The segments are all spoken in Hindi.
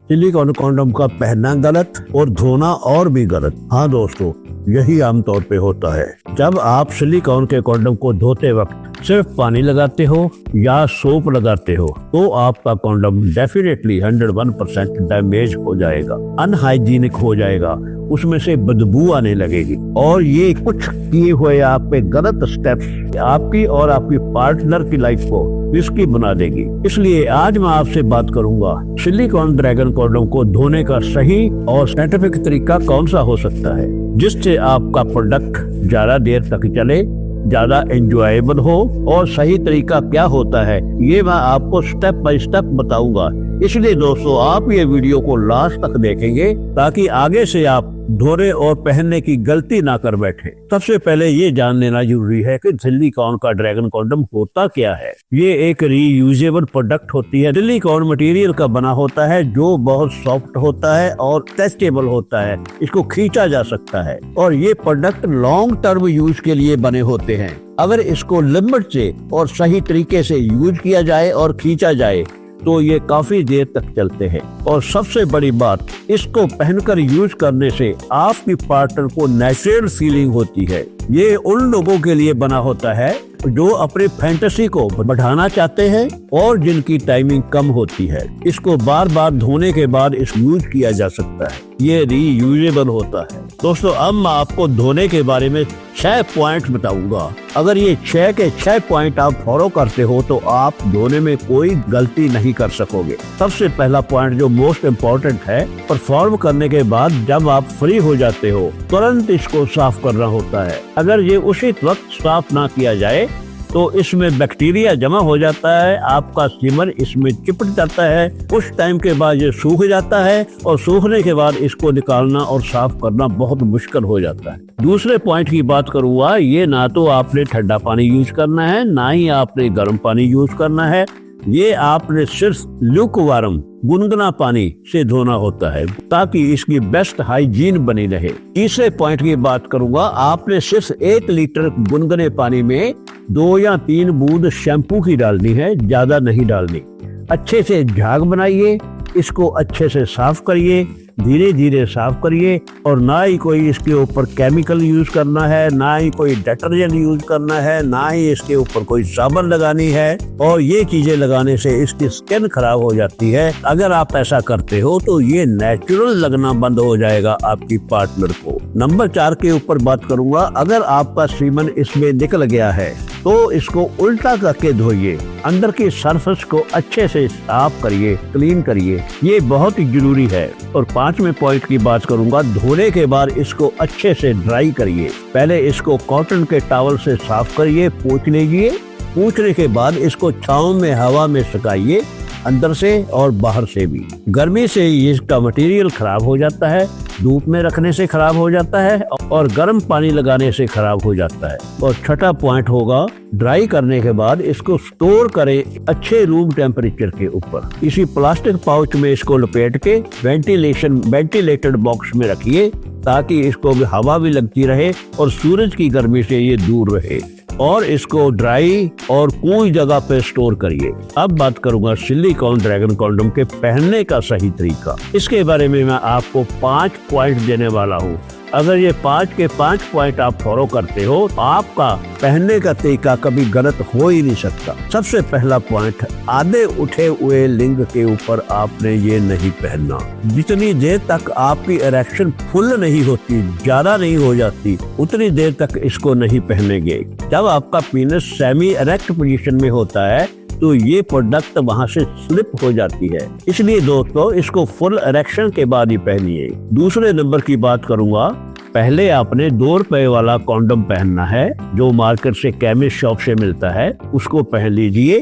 सिलिकॉन कंडोम का पहनना गलत और धोना और भी गलत। हाँ दोस्तों, यही आमतौर पे होता है। जब आप सिलिकॉन के कंडोम को धोते वक्त सिर्फ पानी लगाते हो या सोप लगाते हो तो आपका कंडोम डेफिनेटली 101% डैमेज हो जाएगा, अनहाइजीनिक हो जाएगा, उसमें से बदबू आने लगेगी। और ये कुछ किए हुए आप पे गलत स्टेप्स आपकी और आपकी पार्टनर की लाइफ को रिस्की बना देगी। इसलिए आज मैं आपसे बात करूंगा सिलिकॉन ड्रैगन कंडोम को धोने का सही और साइंटिफिक तरीका कौन सा हो सकता है, जिससे आपका प्रोडक्ट ज्यादा देर तक चले, ज्यादा एंजॉयबल हो। और सही तरीका क्या होता है ये मैं आपको स्टेप बाय स्टेप बताऊंगा। इसलिए दोस्तों आप ये वीडियो को लास्ट तक देखेंगे ताकि आगे से आप धोने और पहनने की गलती ना कर बैठे। सबसे पहले ये जान लेना जरूरी है कि सिलिकॉन का ड्रैगन कंडोम होता क्या है। ये एक रीयूजेबल प्रोडक्ट होती है। सिलिकॉन मटेरियल का बना होता है जो बहुत सॉफ्ट होता है और टेस्टेबल होता है, इसको खींचा जा सकता है। और ये प्रोडक्ट लॉन्ग टर्म यूज के लिए बने होते हैं। अगर इसको लिमिट से और सही तरीके से यूज किया जाए और खींचा जाए तो ये काफी देर तक चलते हैं। और सबसे बड़ी बात, इसको पहनकर यूज करने से आपकी पार्टनर को नेचुरल फीलिंग होती है। ये उन लोगों के लिए बना होता है जो अपनी फैंटेसी को बढ़ाना चाहते हैं और जिनकी टाइमिंग कम होती है। इसको बार बार धोने के बाद इस यूज किया जा सकता है। ये रीयूजेबल होता है। दोस्तों अब मैं आपको धोने के बारे में 6 पॉइंट बताऊंगा। अगर ये 6 के 6 पॉइंट आप फॉलो करते हो तो आप धोने में कोई गलती नहीं कर सकोगे। सबसे पहला पॉइंट जो मोस्ट इम्पोर्टेंट है, परफॉर्म करने के बाद जब आप फ्री हो जाते हो तुरंत इसको साफ करना होता है। अगर ये उसी वक्त साफ ना किया जाए तो इसमें बैक्टीरिया जमा हो जाता है, आपका सीमन इसमें चिपट जाता है। उस टाइम के बाद ये सूख जाता है और सूखने के बाद इसको निकालना और साफ करना बहुत मुश्किल हो जाता है। दूसरे पॉइंट की बात करूंगा, ये ना तो आपने ठंडा पानी यूज करना है ना ही आपने गर्म पानी यूज करना है। ये आपने सिर्फ ल्यूकवार्म गुनगुना पानी से धोना होता है ताकि इसकी बेस्ट हाइजीन बनी रहे। तीसरे पॉइंट की बात करूंगा, आपने सिर्फ 1 लीटर गुनगुने पानी में 2 या 3 बूंद शैम्पू की डालनी है, ज्यादा नहीं डालनी। अच्छे से झाग बनाइए, इसको अच्छे से साफ करिए, धीरे धीरे साफ करिए। और ना ही कोई इसके ऊपर केमिकल यूज करना है, ना ही कोई डिटर्जेंट यूज करना है, ना ही इसके ऊपर कोई साबुन लगानी है। और ये चीजें लगाने से इसकी स्किन खराब हो जाती है। अगर आप ऐसा करते हो तो ये नेचुरल लगना बंद हो जाएगा आपकी पार्टनर को। नंबर 4 के ऊपर बात करूंगा, अगर आपका सीमन इसमें निकल गया है तो इसको उल्टा करके धोइए, अंदर की सरफेस को अच्छे से साफ करिए, क्लीन करिए। ये बहुत ही जरूरी है। और 5वें पॉइंट की बात करूंगा, धोने के बाद इसको अच्छे से ड्राई करिए। पहले इसको कॉटन के टॉवल से साफ करिए, पोंछ लीजिए। पोंछने के बाद इसको छांव में हवा में सुखाइए, अंदर से और बाहर से भी। गर्मी से इसका मटेरियल खराब हो जाता है, धूप में रखने से खराब हो जाता है और गर्म पानी लगाने से खराब हो जाता है। और 6ठा पॉइंट होगा, ड्राई करने के बाद इसको स्टोर करें अच्छे रूम टेम्परेचर के ऊपर। इसी प्लास्टिक पाउच में इसको लपेट के वेंटिलेटेड बॉक्स में रखिए ताकि इसको भी हवा भी लगती रहे और सूरज की गर्मी से ये दूर रहे। और इसको ड्राई और कोई जगह पे स्टोर करिए। अब बात करूंगा सिलिकॉन ड्रैगन कंडोम के पहनने का सही तरीका। इसके बारे में मैं आपको 5 पॉइंट देने वाला हूँ। अगर ये 5 के 5 पॉइंट आप फॉलो करते हो आपका पहनने का तरीका कभी गलत हो ही नहीं सकता। सबसे पहला पॉइंट, आधे उठे हुए लिंग के ऊपर आपने ये नहीं पहनना। जितनी देर तक आपकी इरेक्शन फुल नहीं होती, ज्यादा नहीं हो जाती, उतनी देर तक इसको नहीं पहनेंगे। जब आपका पीनस सेमी इरेक्ट पोजीशन में होता है तो ये प्रोडक्ट वहां से स्लिप हो जाती है। इसलिए दोस्तों इसको फुल इरेक्शन के बाद ही पहनिए। दूसरे नंबर की बात करूंगा, पहले आपने 2 रुपए वाला कॉन्डम पहनना है जो मार्केट से केमिस्ट शॉप से मिलता है, उसको पहन लीजिए।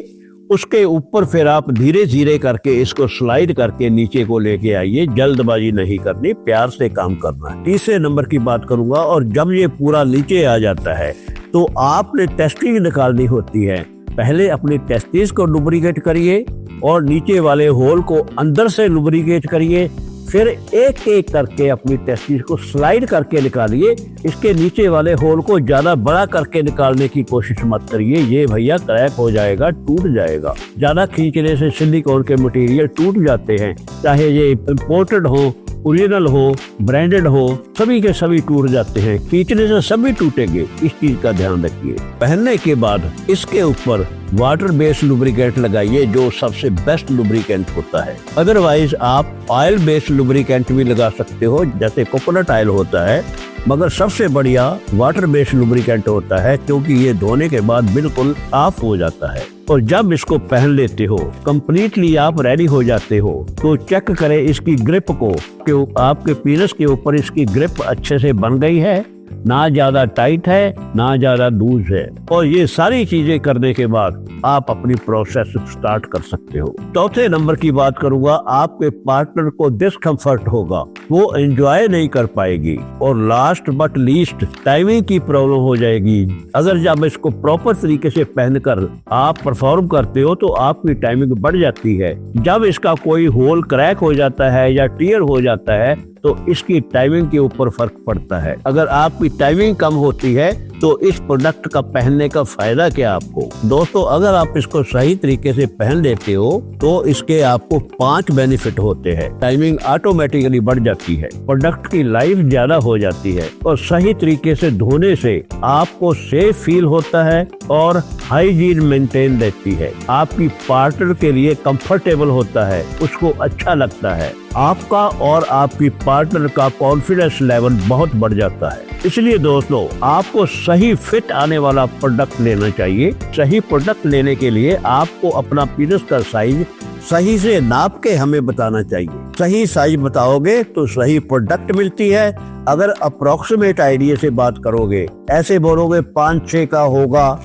उसके ऊपर फिर आप धीरे धीरे करके इसको स्लाइड करके नीचे को लेके आइए। जल्दबाजी नहीं करनी, प्यार से काम करना है। तीसरे नंबर की बात करूंगा, और जब ये पूरा नीचे आ जाता है तो आपने टेस्टिंग निकालनी होती है। पहले अपनी टेस्टिस को लुब्रिकेट करिए और नीचे वाले होल को अंदर से लुब्रिकेट करिए फिर एक एक करके अपनी टेस्टिस को स्लाइड करके निकालिए। इसके नीचे वाले होल को ज्यादा बड़ा करके निकालने की कोशिश मत करिए, ये भैया क्रैक हो जाएगा, टूट जाएगा। ज्यादा खींचने से सिलिकॉन के मटेरियल टूट जाते हैं, चाहे ये इम्पोर्टेड हो, ओरिजिनल हो, ब्रांडेड हो, सभी के सभी टूट जाते हैं। खींचने से सभी टूटेंगे, इस चीज का ध्यान रखिए। पहनने के बाद इसके ऊपर वाटर बेस्ड लुब्रिकेंट लगाइए, जो सबसे बेस्ट लुब्रिकेंट होता है। अदरवाइज आप ऑयल बेस्ड लुब्रिकेंट भी लगा सकते हो, जैसे कोकोनट ऑयल होता है, मगर सबसे बढ़िया वाटर बेस्ड लुब्रिकेंट होता है, क्योंकि ये धोने के बाद बिल्कुल साफ हो जाता है। और जब इसको पहन लेते हो, कंप्लीटली आप रेडी हो जाते हो, तो चेक करें इसकी ग्रिप को, कि आपके पीनस के ऊपर इसकी ग्रिप अच्छे से बन गई है, ना ज्यादा टाइट है ना ज्यादा लूज है। और ये सारी चीजें करने के बाद आप अपनी प्रोसेस स्टार्ट कर सकते हो। चौथे नंबर की बात करूंगा, आपके पार्टनर को डिस्कम्फर्ट होगा, वो एंजॉय नहीं कर पाएगी। और लास्ट बट लीस्ट, टाइमिंग की प्रॉब्लम हो जाएगी। अगर जब इसको प्रॉपर तरीके से पहनकर आप परफॉर्म करते हो तो आपकी टाइमिंग बढ़ जाती है। जब इसका कोई होल क्रैक हो जाता है या टियर हो जाता है तो इसकी टाइमिंग के ऊपर फर्क पड़ता है। अगर आपकी टाइमिंग कम होती है तो इस प्रोडक्ट का पहनने का फायदा क्या आपको? दोस्तों, अगर आप इसको सही तरीके से पहन लेते हो तो इसके आपको 5 बेनिफिट होते हैं। टाइमिंग ऑटोमेटिकली बढ़ जाती है, प्रोडक्ट की लाइफ ज्यादा हो जाती है, और सही तरीके से धोने से आपको सेफ फील होता है और हाइजीन मेंटेन रहती है। आपकी पार्टनर के लिए कंफर्टेबल होता है, उसको अच्छा लगता है। आपका और आपकी पार्टनर का कॉन्फिडेंस लेवल बहुत बढ़ जाता है। इसलिए दोस्तों, आपको सही फिट आने वाला प्रोडक्ट लेना चाहिए। सही प्रोडक्ट लेने के लिए आपको अपना पीनस का साइज सही से नाप के हमें बताना चाहिए। सही साइज बताओगे तो सही प्रोडक्ट मिलती है। अगर अप्रोक्सीमेट आइडिया से बात करोगे, ऐसे बोलोगे 5-6 का होगा,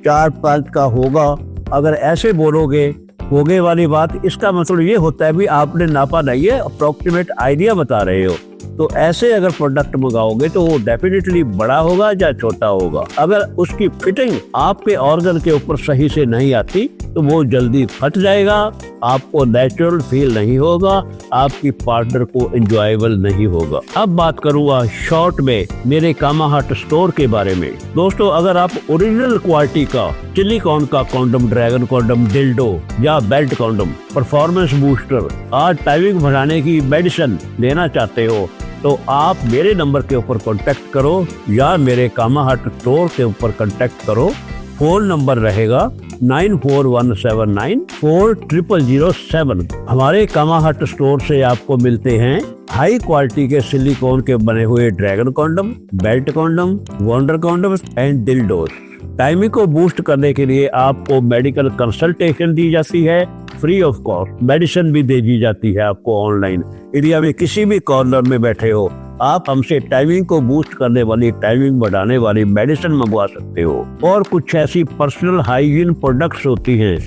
4-5 का होगा, अगर ऐसे बोलोगे होगे वाली बात, इसका मतलब ये होता है भी आपने नापा नहीं है, अप्रोक्सीमेट आइडिया बता रहे हो। तो ऐसे अगर प्रोडक्ट मंगाओगे तो वो डेफिनेटली बड़ा होगा या छोटा होगा। अगर उसकी फिटिंग आपके ऑर्गन के ऊपर सही से नहीं आती तो वो जल्दी फट जाएगा, आपको नेचुरल फील नहीं होगा, आपकी पार्टनर को एंजॉयबल नहीं होगा। अब बात करूंगा शॉर्ट में मेरे कामा हट स्टोर के बारे में। दोस्तों, अगर आप ओरिजिनल क्वालिटी का सिलिकॉन का कॉन्डम, ड्रैगन कॉन्डम, डिल्डो या बेल्ट कॉन्डम, परफॉर्मेंस बूस्टर और टाइमिंग बढ़ाने की मेडिसिन लेना चाहते हो तो आप मेरे नंबर के ऊपर कांटेक्ट करो या मेरे कामा हट स्टोर के ऊपर कांटेक्ट करो। फोन नंबर रहेगा 9417940007। हमारे कामा हट स्टोर से आपको मिलते हैं हाई क्वालिटी के सिलिकॉन के बने हुए dragon condom, belt condom, wonder condom and dildos. Timing को बूस्ट करने के लिए आपको मेडिकल कंसल्टेशन दी जाती है, फ्री ऑफ कॉस्ट। मेडिसिन भी दे दी जाती है आपको ऑनलाइन। इंडिया में किसी भी कॉर्नर में बैठे हो, आप हमसे टाइमिंग को बूस्ट करने वाली, टाइमिंग बढ़ाने वाली मेडिसिन मंगवा सकते हो। और कुछ ऐसी पर्सनल हाइजीन प्रोडक्ट्स होती हैं,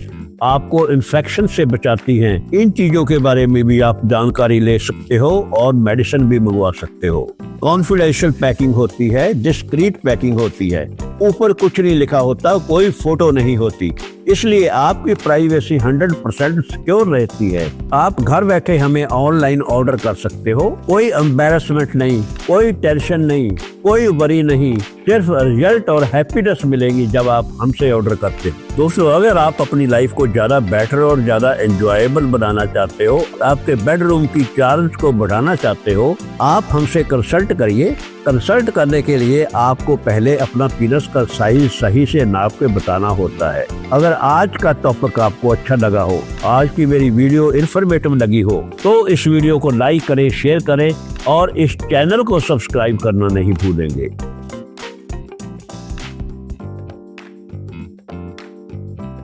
आपको इन्फेक्शन से बचाती हैं। इन चीजों के बारे में भी आप जानकारी ले सकते हो और मेडिसिन भी मंगवा सकते हो। कॉन्फिडेंशियल पैकिंग होती है, डिस्क्रीट पैकिंग होती है, ऊपर कुछ नहीं लिखा होता, कोई फोटो नहीं होती, इसलिए आपकी प्राइवेसी 100% सिक्योर रहती है। आप घर बैठे हमें ऑनलाइन ऑर्डर कर सकते हो, कोई एम्बैरेसमेंट नहीं, कोई टेंशन नहीं, कोई वरी नहीं, सिर्फ रिजल्ट और हैप्पीनेस मिलेगी जब आप हमसे ऑर्डर करते हो। दोस्तों, अगर आप अपनी लाइफ को ज्यादा बेटर और ज्यादा एंजॉयबल बनाना चाहते हो, आपके बेडरूम की चार्ज को बढ़ाना चाहते हो, आप हमसे कंसल्ट करिए। कंसल्ट करने के लिए आपको पहले अपना पीनस का साइज सही से नाप के बताना होता है। अगर आज का टॉपिक आपको अच्छा लगा हो, आज की मेरी वीडियो इन्फॉर्मेटिव लगी हो, तो इस वीडियो को लाइक करें, शेयर करें और इस चैनल को सब्सक्राइब करना नहीं भूलेंगे।